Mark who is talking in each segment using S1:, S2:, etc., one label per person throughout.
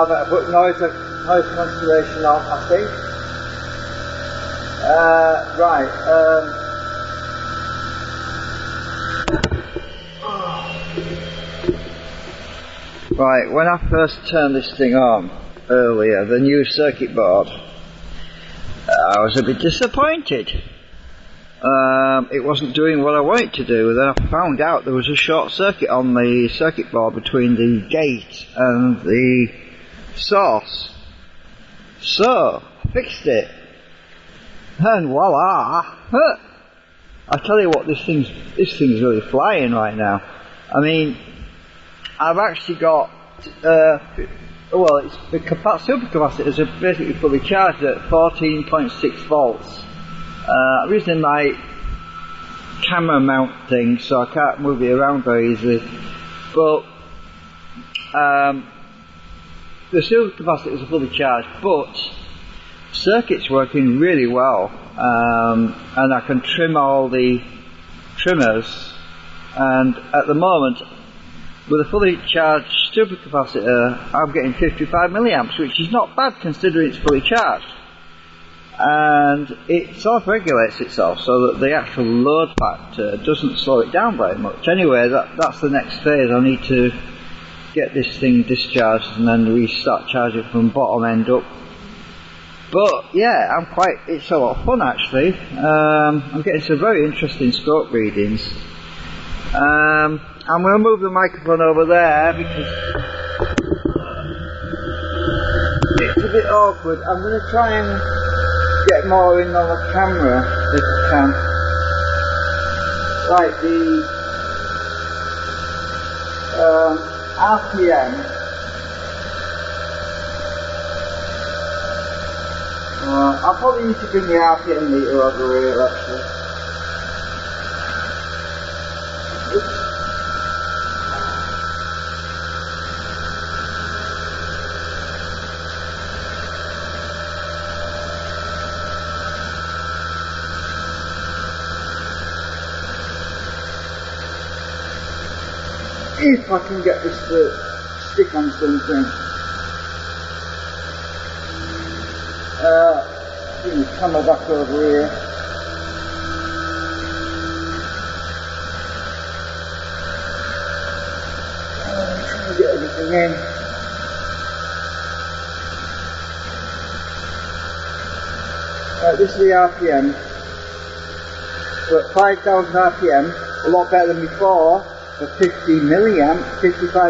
S1: better put noise cancellation on, I think. Right. Right, when I first turned this thing on earlier, the new circuit board, I was a bit disappointed. It wasn't doing what I wanted to do. Then I found out there was a short circuit on the circuit board between the gate and the source. So, I fixed it. And voila! I tell you what, this thing's really flying right now. I mean, I've actually got, it's the supercapacitors are basically fully charged at 14.6 volts. I'm using my camera mount thing, so I can't move it around very easily. But the supercapacitors are fully charged, but circuit's working really well, and I can trim all the trimmers. And at the moment, with a fully charged supercapacitor, I'm getting 55 milliamps, which is not bad considering it's fully charged. And it self-regulates itself so that the actual load factor doesn't slow it down very much. Anyway, that's the next phase. I need to get this thing discharged and then restart charging from bottom end up. But yeah, it's a lot of fun actually. I'm getting some very interesting scope readings. I'm going to move the microphone over there because it's a bit awkward. I'm going to try and get more in on the camera if I can. Right, the RPM. I'll probably need to bring the RPM meter over here actually. Oops. If I can get this to stick on something. Bring the camera back over here. Trying to get everything in. Right, this is the RPM. We're at 5,000 RPM, a lot better than before. For 55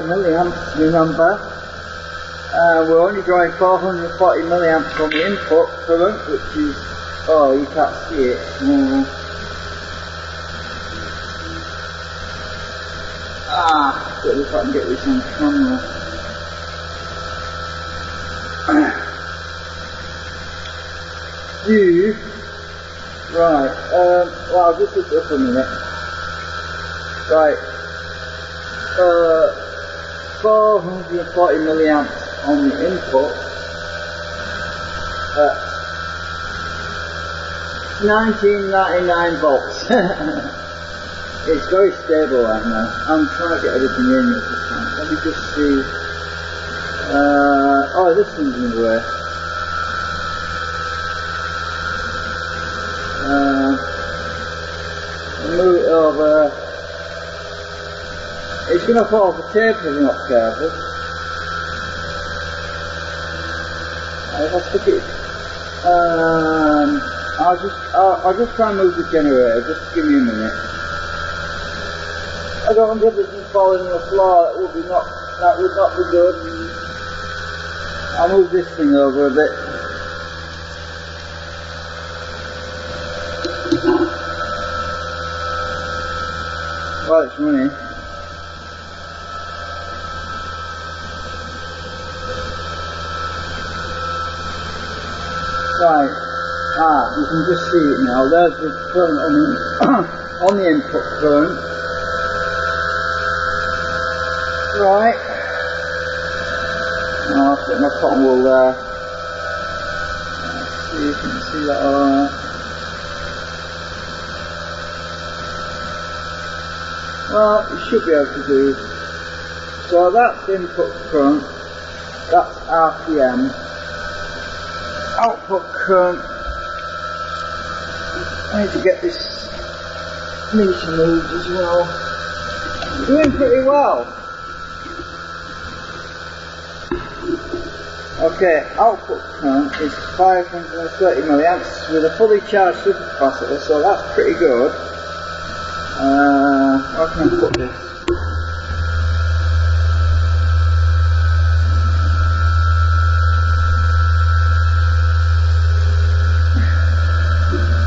S1: milliamps, remember. We're only drawing 440 milliamps from the input current, which is, oh, you can't see it. See if I can get this on camera. Right, well, I'll just look it up a minute. Right. 440 milliamps on the input at 1999 volts. It's very stable right now. I'm trying to get everything in at the time. Let me just see. Oh, this thing's in the way. Move it over. It's going to fall off the tape if I'm not careful. If I stick it, I'll just try and move the generator. Just give me a minute. I don't want everything falling on the floor. That would not be good. I'll move this thing over a bit. Well, it's running. Right, you can just see it now. There's the current on the input current. Right. I'll put my cotton wool there. Let's see if you can see that alright. Well, you should be able to do. So that's the input current. That's RPM. Output current. I need to get this meter moved as well. Doing pretty well. Okay, output current is 530 milliamps with a fully charged supercapacitor, so that's pretty good. Where can I put this?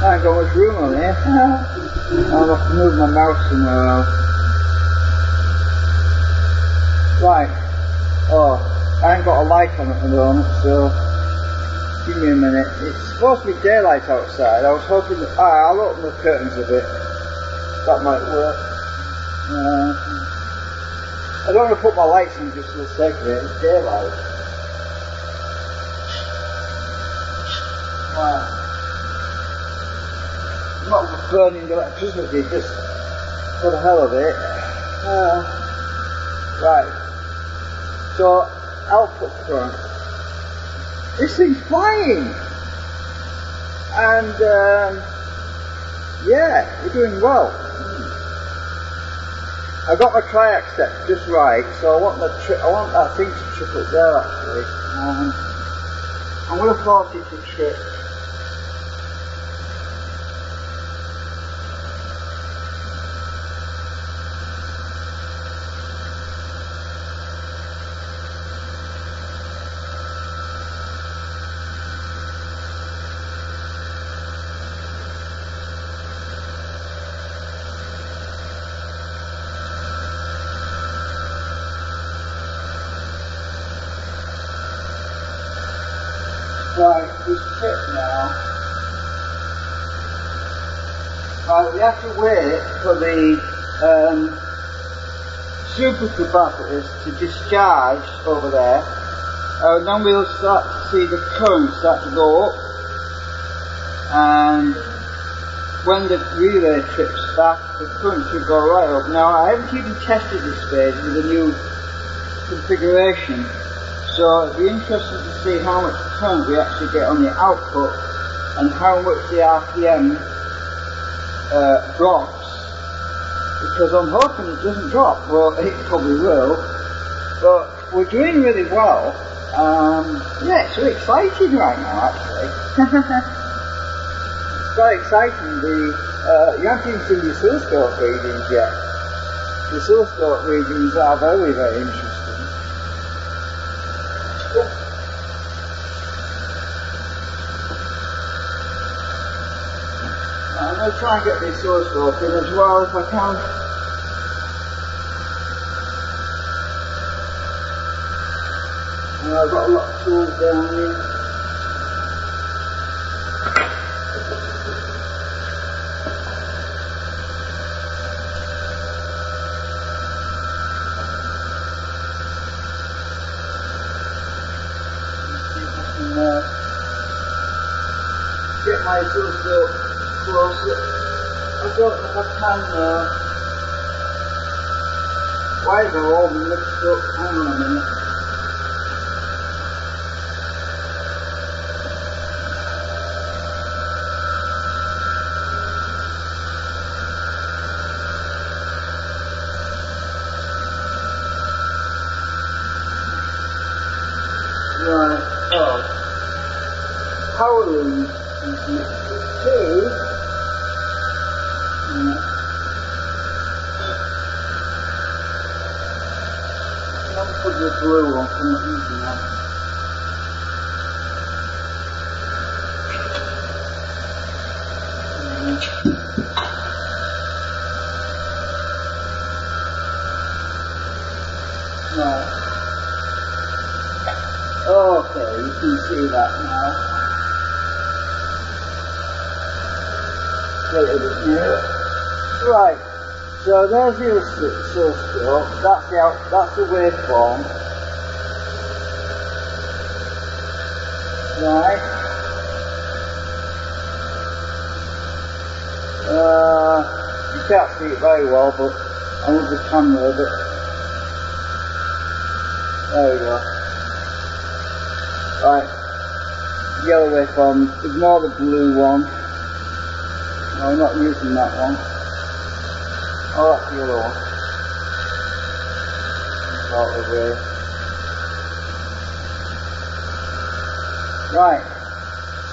S1: I ain't got much room on here. I'll have to move my mouse somewhere else. Right. Oh, I ain't got a light on at the moment, so give me a minute. It's supposed to be daylight outside. I was hoping that I'll open the curtains a bit. That might work. I don't want to put my lights in just for the sake of it. It's daylight. Wow. Not for burning electricity, just for the hell of it. Right. So, output current. This thing's flying! And, yeah, we're doing well. I got my triac set just right, so I want that thing to trip up there actually. I'm going to force it to trip. Right, this trip now. Right, we have to wait for the supercapacitors to discharge over there. Then we'll start to see the current start to go up. And when the relay trips back, the current should go right up. Now, I haven't even tested this phase with the new configuration. So it'd be interesting to see how much current we actually get on the output and how much the RPM drops, because I'm hoping it doesn't drop. Well, it probably will, but we're doing really well. Yeah, it's really exciting right now actually. It's quite exciting. You haven't even seen the oscilloscope readings yet. The oscilloscope readings are very, very interesting. I'm going to try and get the oscilloscope in as well if I can. I've got a lot of tools down here. Get my oscilloscope closer. I don't know if I can wires are all mixed up. Hang on a minute. Right, oh. Power loom is mixed up too. I'll put the blue on from the easy now. Right. Okay, you can see that now. A little bit nearer. Right. So there's the oscilloscope. That's the waveform. Right. You can't see it very well, but I move the camera a bit. There we go. Right, yellow waveform, ignore the blue one. No, I'm not using that one. Oh, that's the yellow one. Out of the way. Right,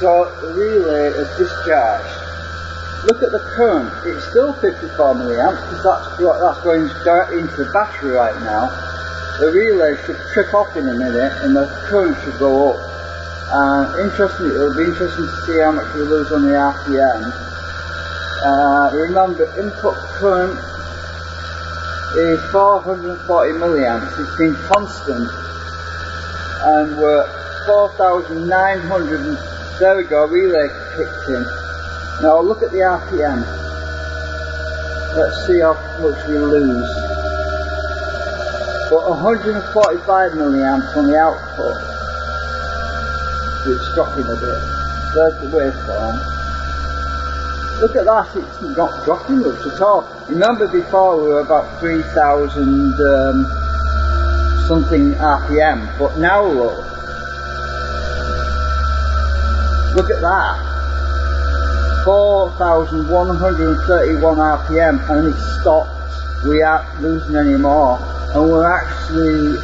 S1: so the relay is discharged. Look at the current, it's still 54 milliamps because that's going directly into the battery right now. The relay should trip off in a minute and the current should go up. Interestingly, it'll be interesting to see how much we lose on the RPM. Remember, input current is 440 milliamps, it's been constant, and we're 4,900, and there we go, relay kicked in. Now look at the RPM, let's see how much we lose. But 145 milliamps on the output, it's dropping a bit. There's the waveform. Look at that, it's not dropping much at all. Remember before we were about 3,000 something RPM, but now look. Look at that. 4,131 RPM and it stopped. We aren't losing any more. And we're actually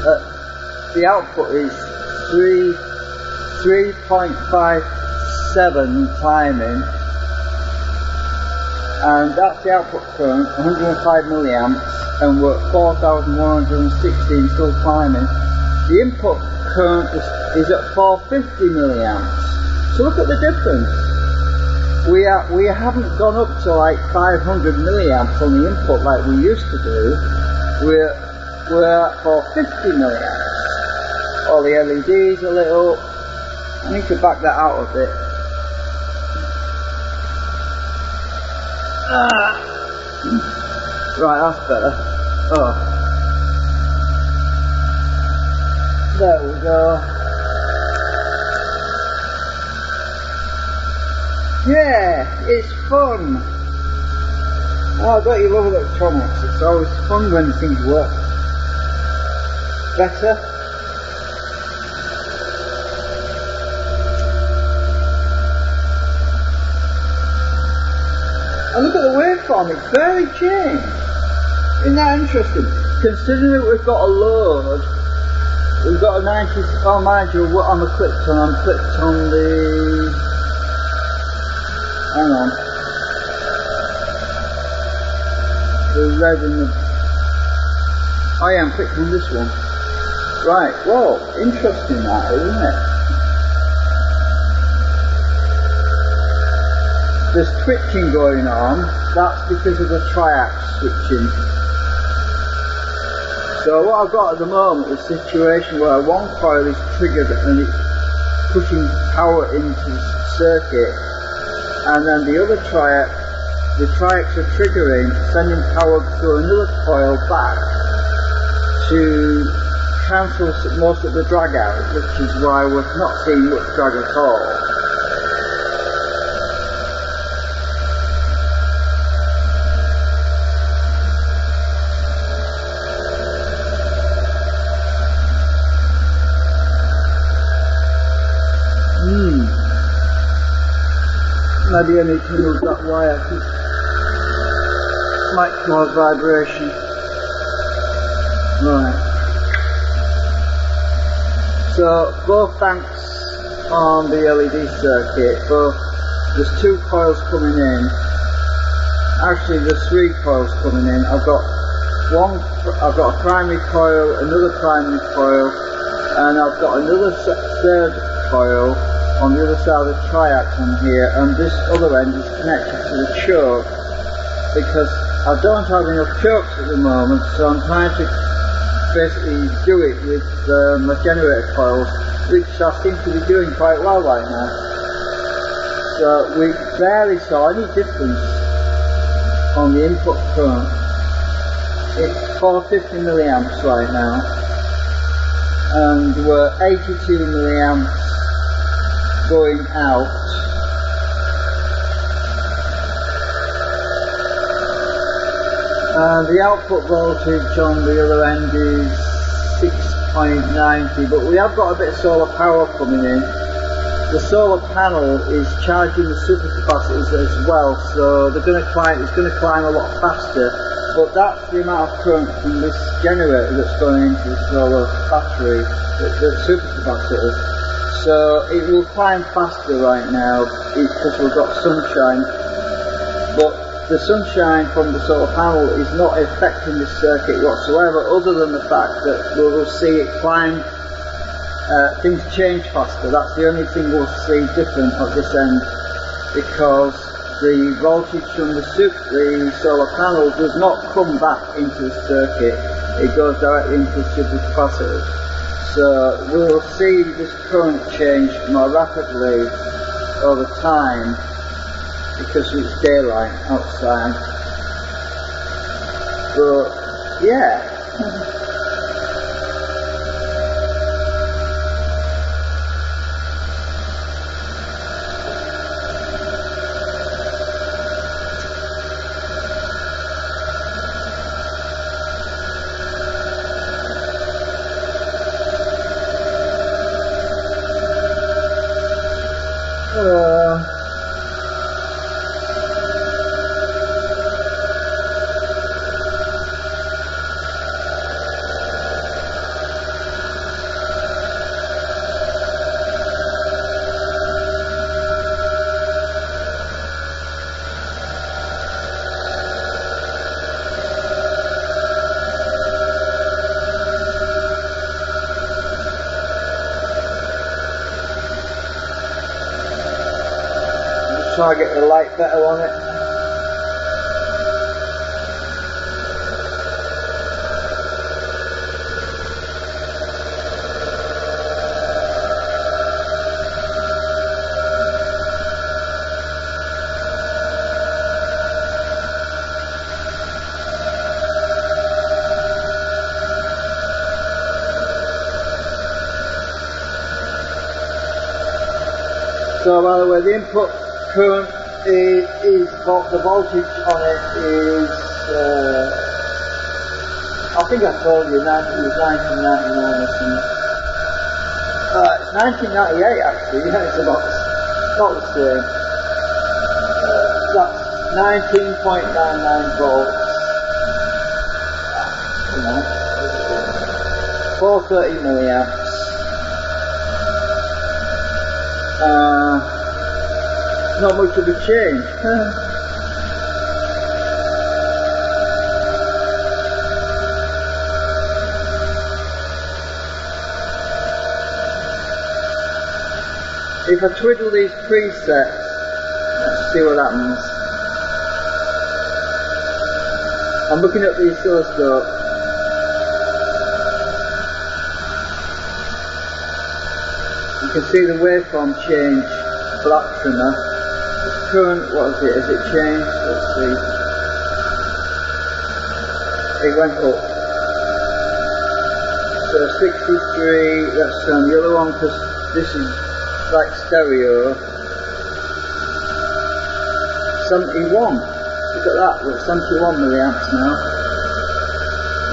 S1: the output is 3.57 climbing. And that's the output current, 105 milliamps, and we're at 4,116 still climbing. The input current is at 450 milliamps. So look at the difference. We haven't gone up to like 500 milliamps on the input like we used to do. We're at 450 milliamps. All the LEDs a little. I need to back that out a bit. Right, that's better. Oh. There we go. Yeah, it's fun. Oh, don't you love electronics? It's always fun when things work better. And look at the waveform, it's very changed. Isn't that interesting? Considering that we've got a load, we've got a 90, oh mind you, what I'm clicked on, I'm clicked on the, hang on, the red and the, oh yeah, I'm clicked on this one. Right, whoa, interesting that, isn't it? There's twitching going on, that's because of the triac switching. So what I've got at the moment is a situation where one coil is triggered and it's pushing power into the circuit, and then the other triac, the triacs are triggering, sending power through another coil back to cancel most of the drag out, which is why we're not seeing much drag at all. Maybe I need to move that wire, it might cause vibration. Right. So both tanks on the LED circuit, there's two coils coming in. Actually there's three coils coming in. I've got a primary coil, another primary coil, and I've got another third coil on the other side of the triac on here, and this other end is connected to the choke because I don't have enough chokes at the moment, so I'm trying to basically do it with my generator coils, which I seem to be doing quite well right now. So we barely saw any difference on the input current. It's 450 milliamps right now, and we're 82 milliamps going out. And the output voltage on the other end is 6 0.90, but we have got a bit of solar power coming in. The solar panel is charging the supercapacitors as well, so they're going to climb. It's going to climb a lot faster. But that's the amount of current from this generator that's going into the solar battery, the supercapacitors. So it will climb faster right now because we've got sunshine. But the sunshine from the solar panel is not affecting the circuit whatsoever, other than the fact that we will see it climb. Things change faster. That's the only thing we'll see different at this end, because the voltage from the solar panel does not come back into the circuit. It goes directly into the supercapacitors. So we'll see this current change more rapidly over time because it's daylight outside. But yeah. Try to get the light better on it. So by the way, the input current is the voltage on it is I think I told you it was 1999 or something. It's 1998 actually. Yeah, it's about the same. That's 19.99 volts. 430 milliamps. Not much of a change. If I twiddle these presets, let's see what happens. I'm looking at the oscilloscope. You can see the waveform change. Black trimmer. Current, what is it? Has it changed? Let's see. It went up. So 63, that's the other one, because this is like stereo. 71. Look at that, we're at 71 milliamps now.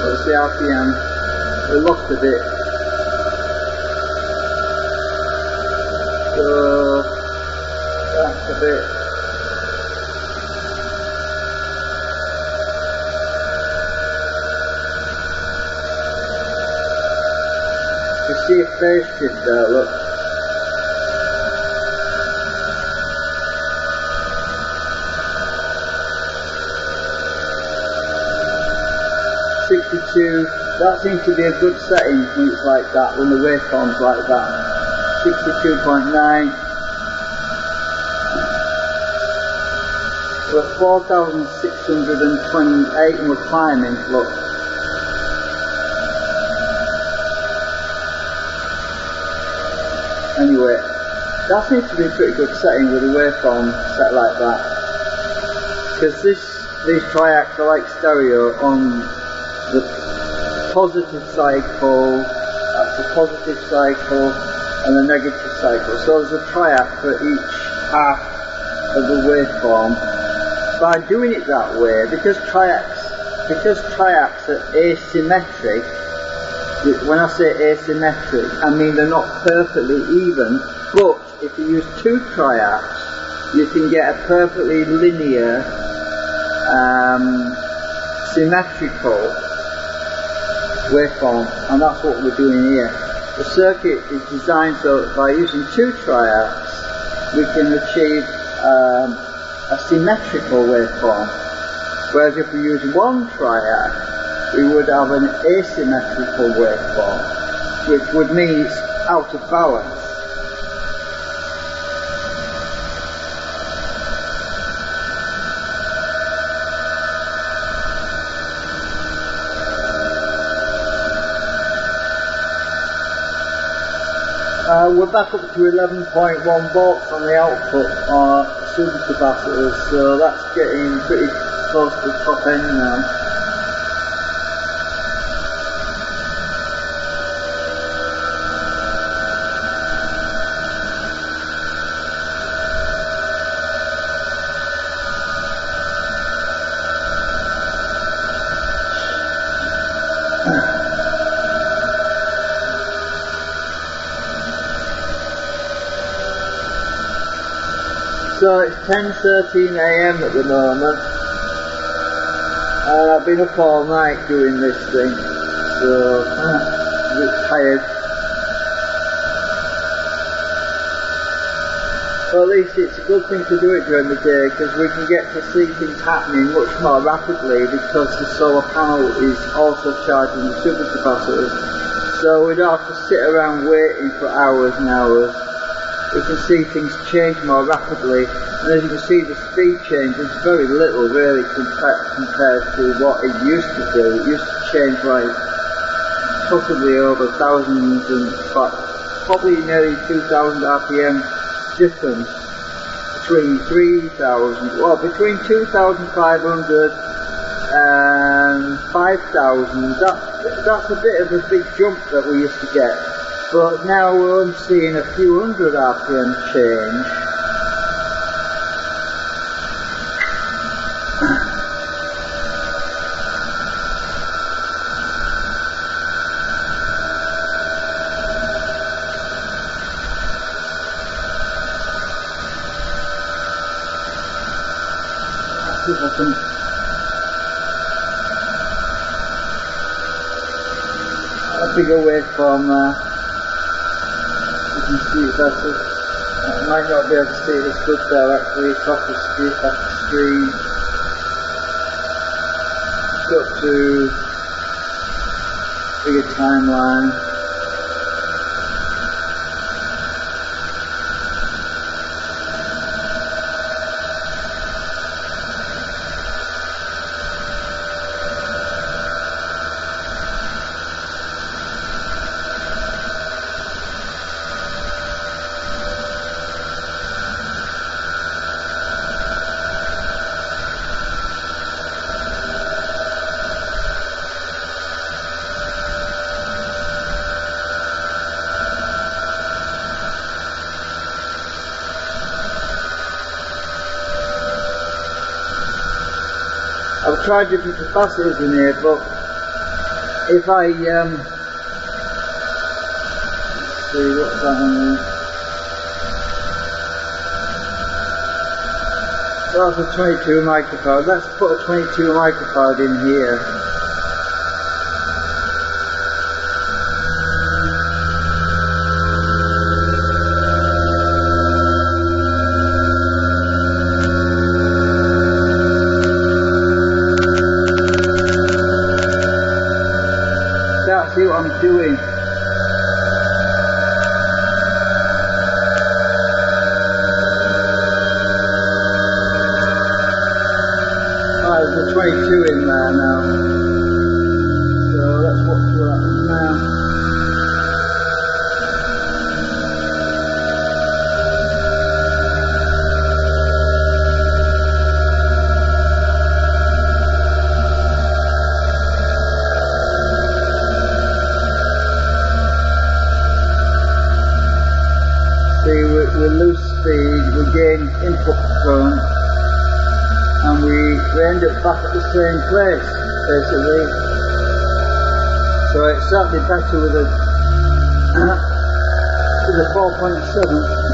S1: What's the RPM? We lost a bit. So that's a bit. You see a phase shift there, look. That seems to be a good setting when it's like that, when the waveform's like that. 62.9. We're at 4,628 and we're climbing, look. Anyway, that seems to be a pretty good setting with a waveform set like that. Because these triacs are like stereo on the positive cycle, that's the positive cycle, and the negative cycle. So there's a triac for each half of the waveform. By doing it that way, because triacs are asymmetric, When I say asymmetric, I mean they're not perfectly even, but if you use two triacs, you can get a perfectly linear, symmetrical waveform, and that's what we're doing here. The circuit is designed so that by using two triacs, we can achieve a symmetrical waveform, whereas if we use one triac, we would have an asymmetrical waveform, which would mean it's out of balance. We're back up to 11.1 volts on the output supercapacitors, so that's getting pretty close to the top end now. So it's 10:13 AM at the moment, and I've been up all night doing this thing, so I'm a bit tired. Well, at least it's a good thing to do it during the day, because we can get to see things happening much more rapidly, because the solar panel is also charging the supercapacitors, so we don't have to sit around waiting for hours and hours. We can see things change more rapidly, and as you can see, the speed change is very little really compared to what it used to do. It used to change like possibly over thousands, and probably nearly 2,000 RPM difference between 2,500 and 5,000. That's a bit of a big jump that we used to get. But now we're only seeing a few hundred RPM change. Let's see if I can a bigger waveform there. You can see it better. I might not be able to see it as good directly. It's off the screen. Got to bigger timeline. I've tried different capacitors in here, but if I let's see what's that on there. That's a 22 microfarad. Let's put a 22 microfarad in here. See what I'm doing. There's a 22 in there now. So let's watch what happens now. We lose speed, we gain input current, and we end up back at the same place, basically. So it's certainly better with a 4.7.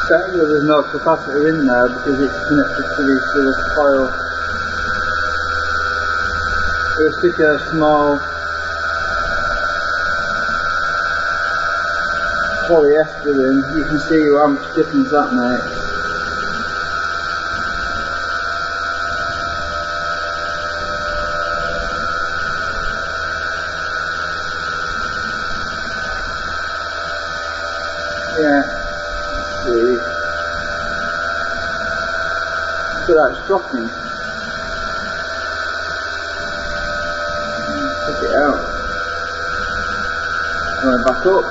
S1: Certainly there's no capacitor in there because it's connected to this sort of coil. We'll stick a small polyester in. You can see how much difference that makes. Yeah. So that's dropping. Take it out. Going back up.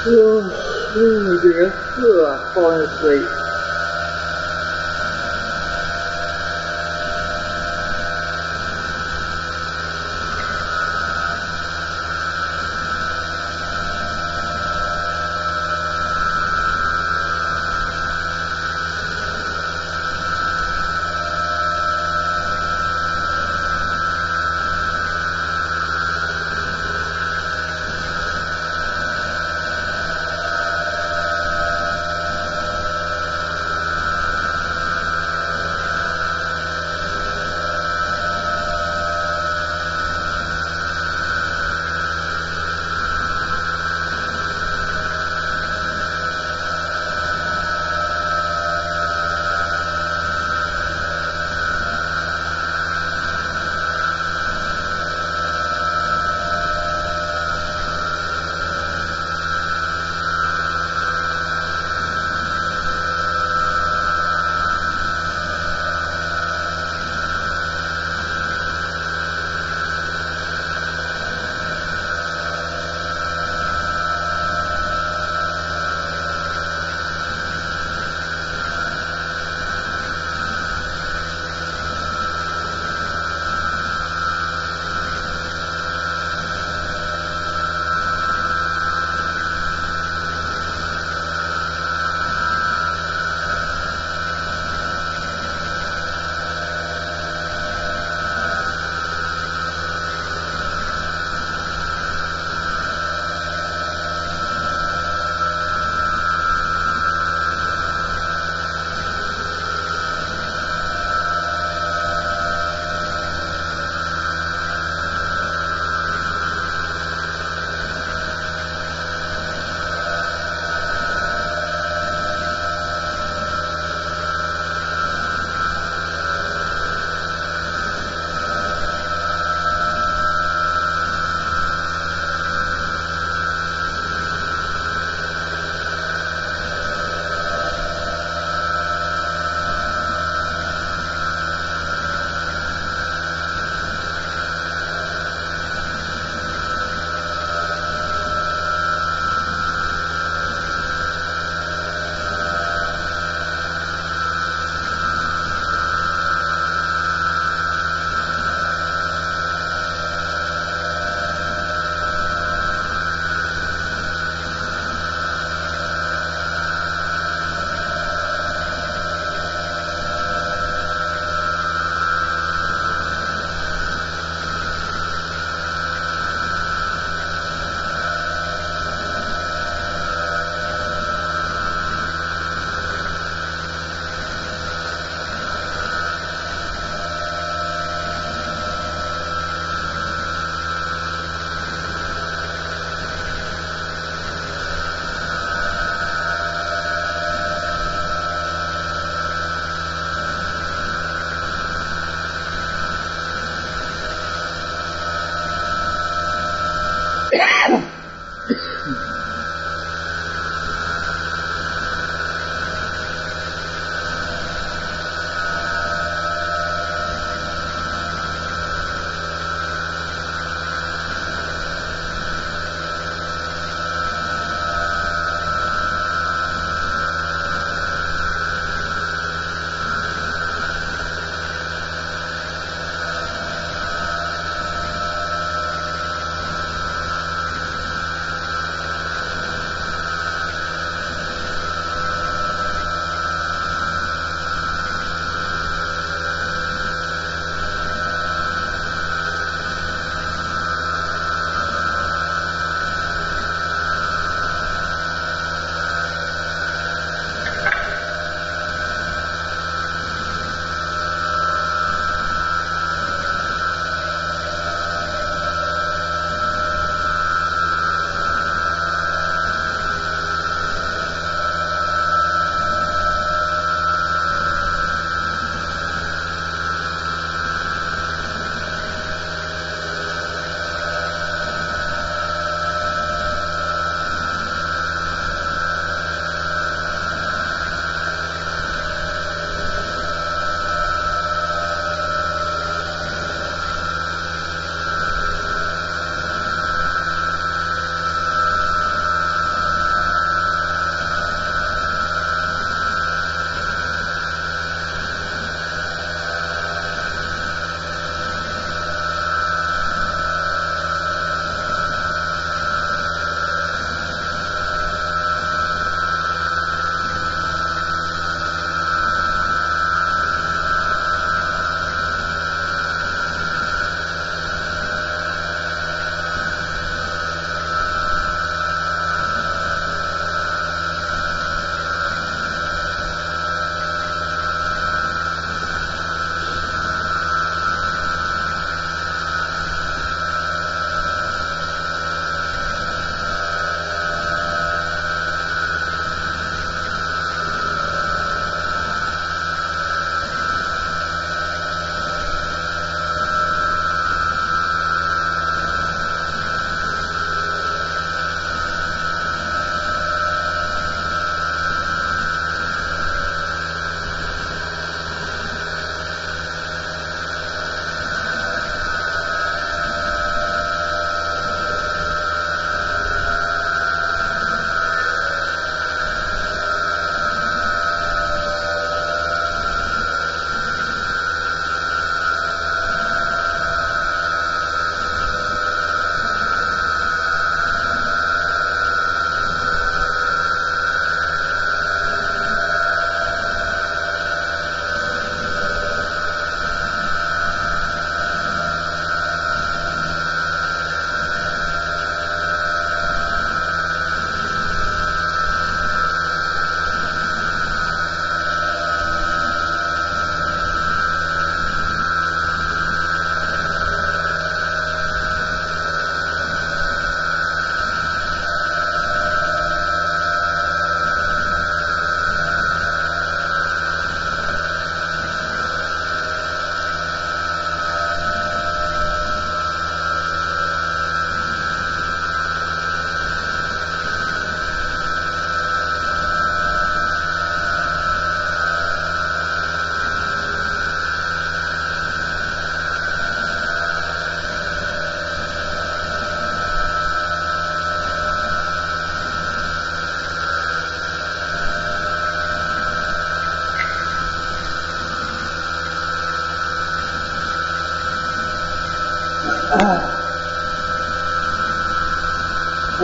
S1: Oh dear, I'm falling asleep.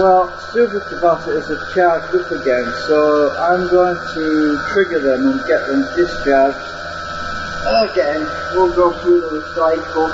S1: Well, supercapacitors are charged up again, so I'm going to trigger them and get them discharged again. We'll go through the cycle.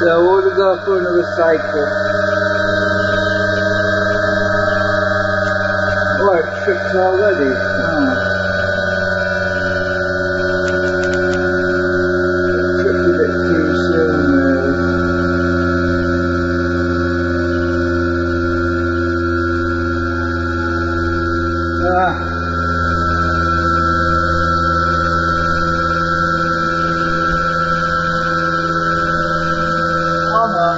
S1: So we'll go for another cycle. tripped already. Tripped a bit too soon, really. Oh no.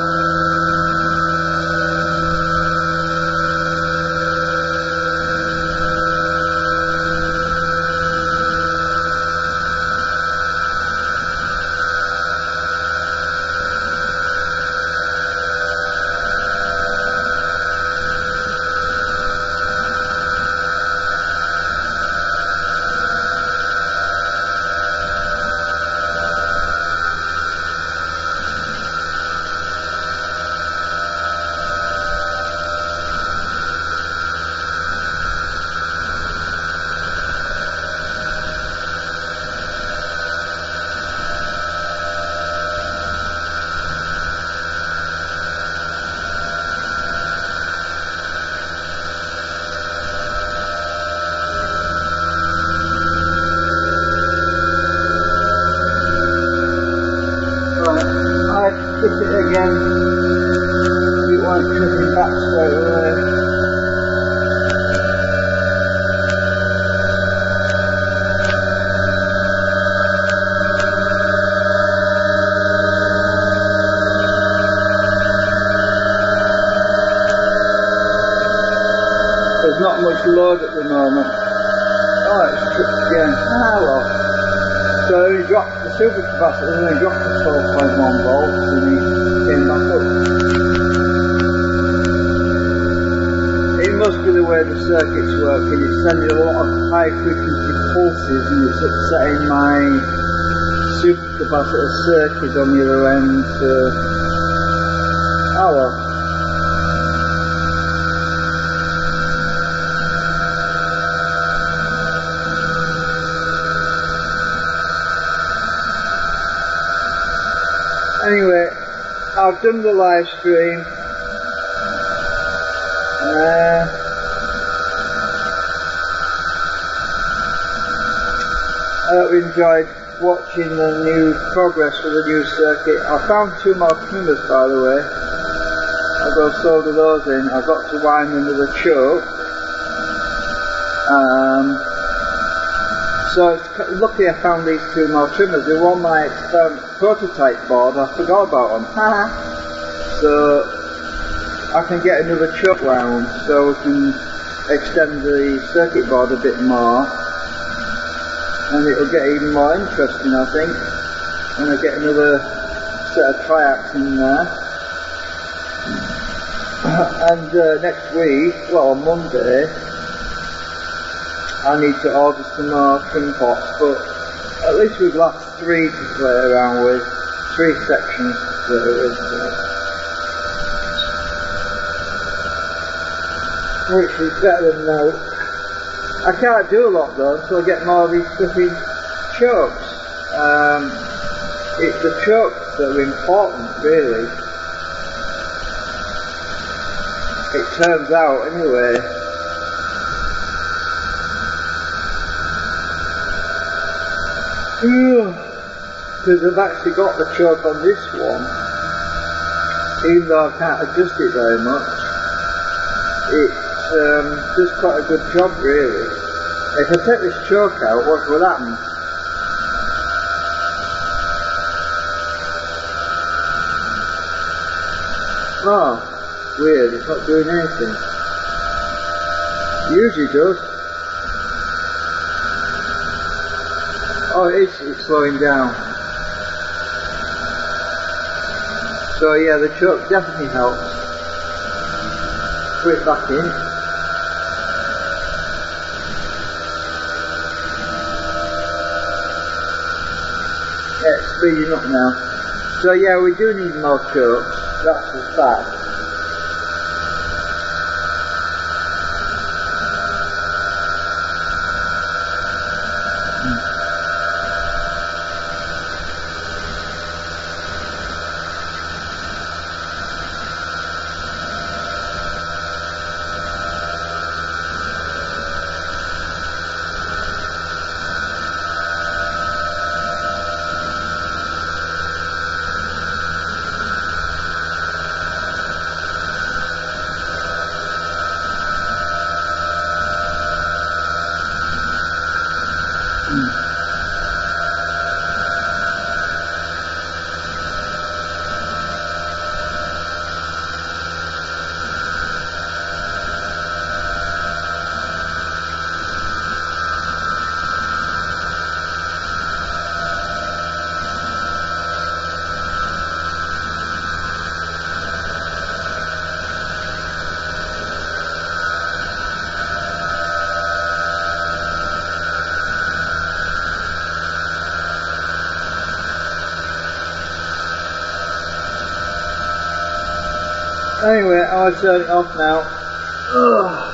S1: I trip it again. It won't trip it back straight away. There's not much load at the moment. Oh, it's tripped again. Well. So he dropped the supercapacitor and he dropped the 12.1 volts and he came back up. It must be the way the circuit's working. It's sending a lot of high frequency pulses and it's upsetting my supercapacitor circuit on the other end. Oh well. Anyway, I've done the live stream. I hope you enjoyed watching the new progress with the new circuit. I found 2 more trimmers, by the way. I've got to solder those in. I've got to wind them with a choke. So it's lucky I found these 2 more trimmers. They were on my prototype board. I forgot about them. So I can get another choke round so we can extend the circuit board a bit more, and it'll get even more interesting, I think, when I get another set of triacs in there. And next week, well, on Monday, I need to order some more trim pots, but at least we've got 3 to play around with, 3 sections to play with, which is better than no. I can't do a lot though until I get more of these flipping chokes. It's the chokes that are important, really. It turns out, anyway. Because I've actually got the choke on this one, even though I can't adjust it very much. It does quite a good job, really. If I take this choke out, what will happen? Oh, weird, it's not doing anything. It usually does. Oh, it's slowing down. So yeah, the choke definitely helps. Put it back in. Yeah, it's speeding up now. So yeah, we do need more chokes. That's the fact. Anyway, I'll turn it off now. Ugh.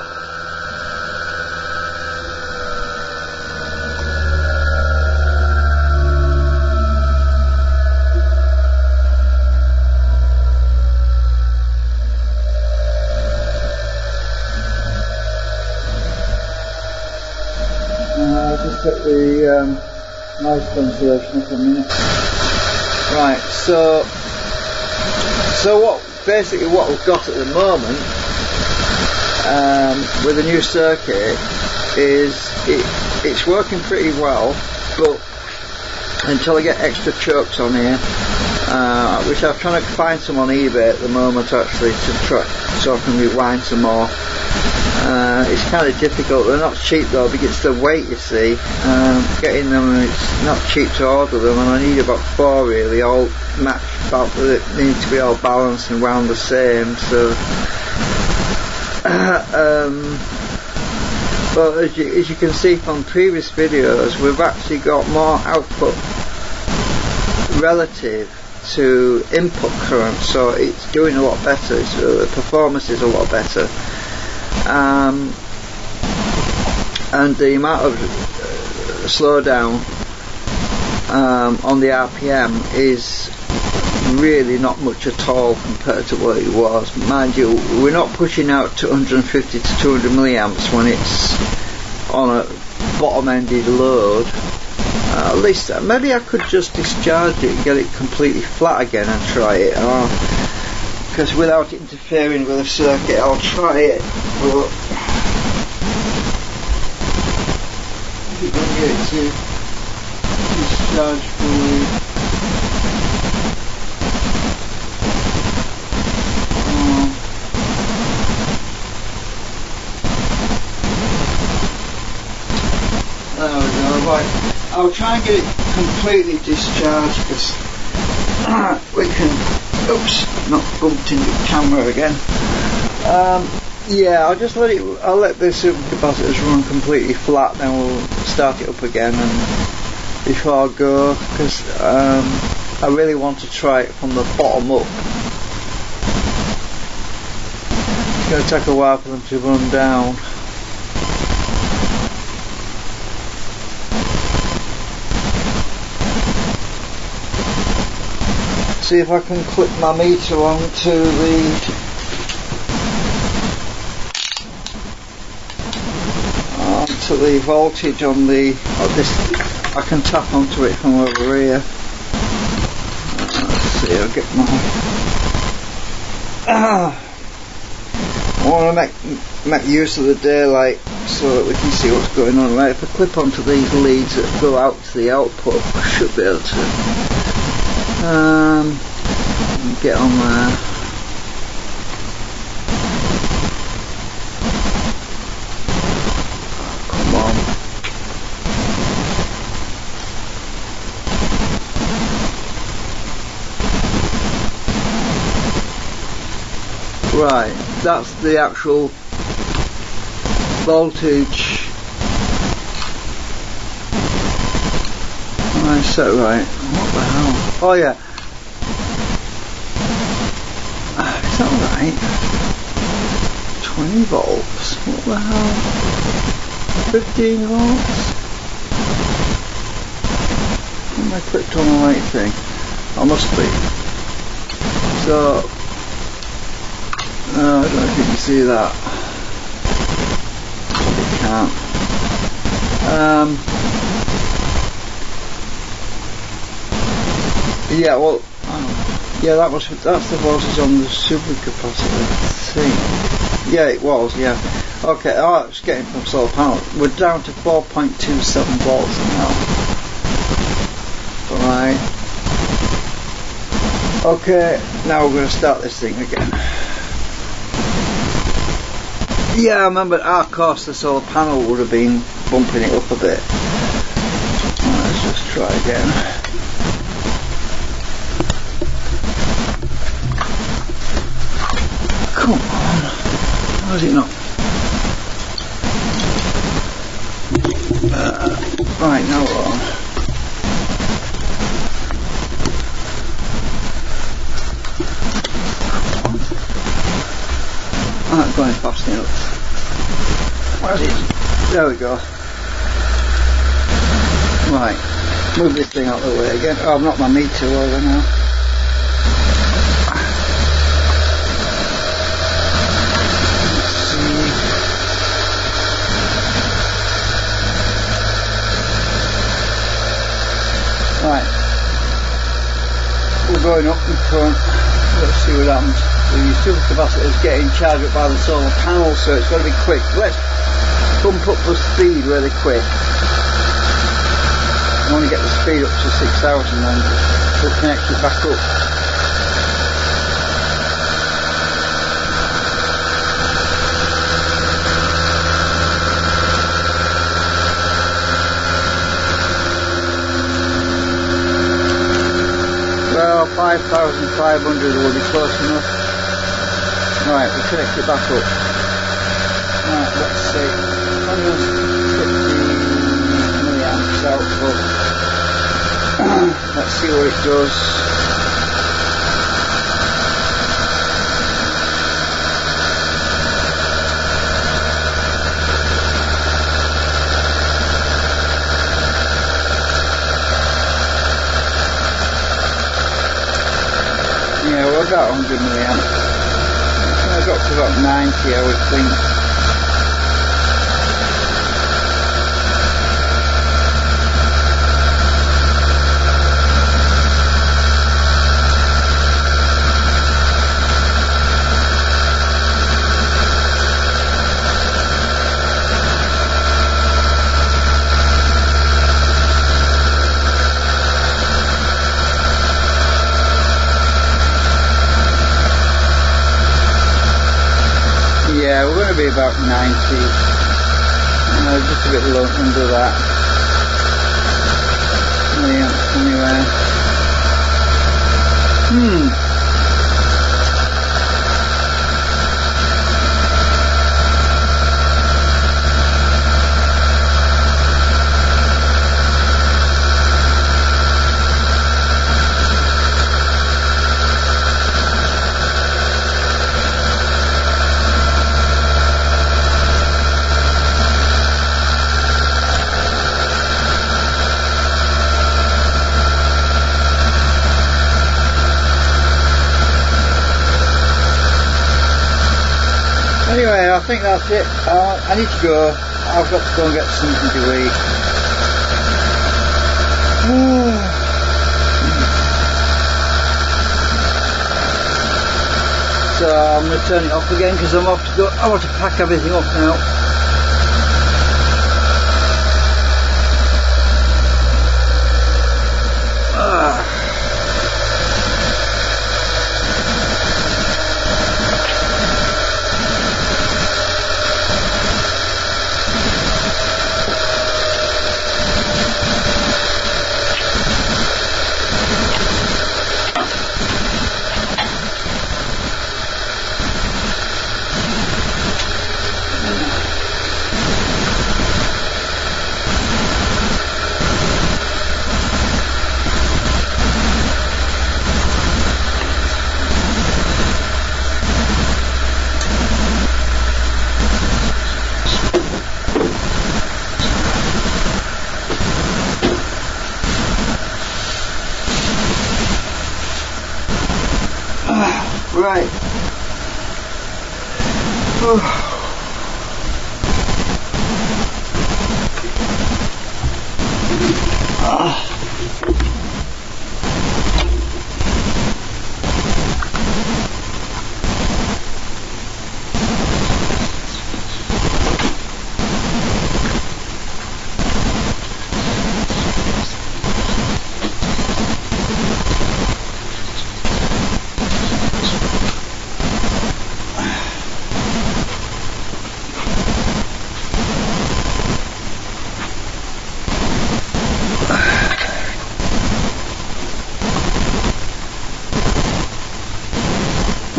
S1: I'll just set the noise cancellation up a minute. Right, so basically what we've got at the moment with the new circuit is it's working pretty well, but until I get extra chokes on here, which I'm trying to find some on eBay at the moment actually to try so I can rewind some more. It's kind of difficult. They're not cheap though because it's the weight, you see. Getting them, it's not cheap to order them, and I need about 4 really, all matched, about they need to be all balanced and wound the same. So, but as you can see from previous videos, we've actually got more output relative to input current, so it's doing a lot better. The performance is a lot better. And the amount of slowdown on the RPM is really not much at all compared to what it was. Mind you, we're not pushing out to 150 to 200 milliamps when it's on a bottom-ended load. At least maybe I could just discharge it and get it completely flat again and try it. Because without interfering with the circuit, I'll try it. But if you can get it to discharge fully. There we go. Right, I'll try and get it completely discharged because we can. Oops, not bumped into the camera again. Yeah, I'll just let the supercapacitors run completely flat, then we'll start it up again and before I go, because I really want to try it from the bottom up. It's going to take a while for them to run down. See if I can clip my meter onto the voltage on this. I can tap onto it from over here. Let's see, I'll get my. I want to make use of the daylight so that we can see what's going on. Right, if I clip onto these leads that go out to the output, I should be able to. Get on there. Come on. Right, that's the actual voltage. I set right. What the hell? Oh yeah. Is that right? 20 volts? What the hell? 15 volts? Am I clicked on the right thing? I must be. So, I don't know if you can see that. You can't. Yeah, well, yeah, that's the voltage on the supercapacitor thing. Yeah, it was, yeah. Okay, oh, it's getting from solar panel. We're down to 4.27 volts now. Right. Okay, now we're going to start this thing again. Yeah, I remember, of course, the solar panel would have been bumping it up a bit. Let's just try again. Come on, how is it not? Right, now we're on. going fast enough. Where's it? There we go. Right, move this thing out of the way again. Oh, I've knocked my meter over now. Right, we're going up in front. Let's see what happens. The supercapacitor is getting charged up by the solar panel, so it's got to be quick. Let's bump up the speed really quick. I want to get the speed up to 6,000 and we'll connect it back up. Well, 5,500 will be close enough. Right, we connect it back up. Right, let's see. 150 milliamps output. Let's see what it does. Yeah, well, about 100 milliamps. I got to about 90, I would think. Yeah, we're going to be about 90, just a bit low under that. Anyway. Anyway, I think that's it. I need to go. I've got to go and get something to eat. So I'm going to turn it off again because I'm off to go. I want to pack everything up now. Right.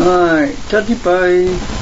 S1: Alright, tatty bye.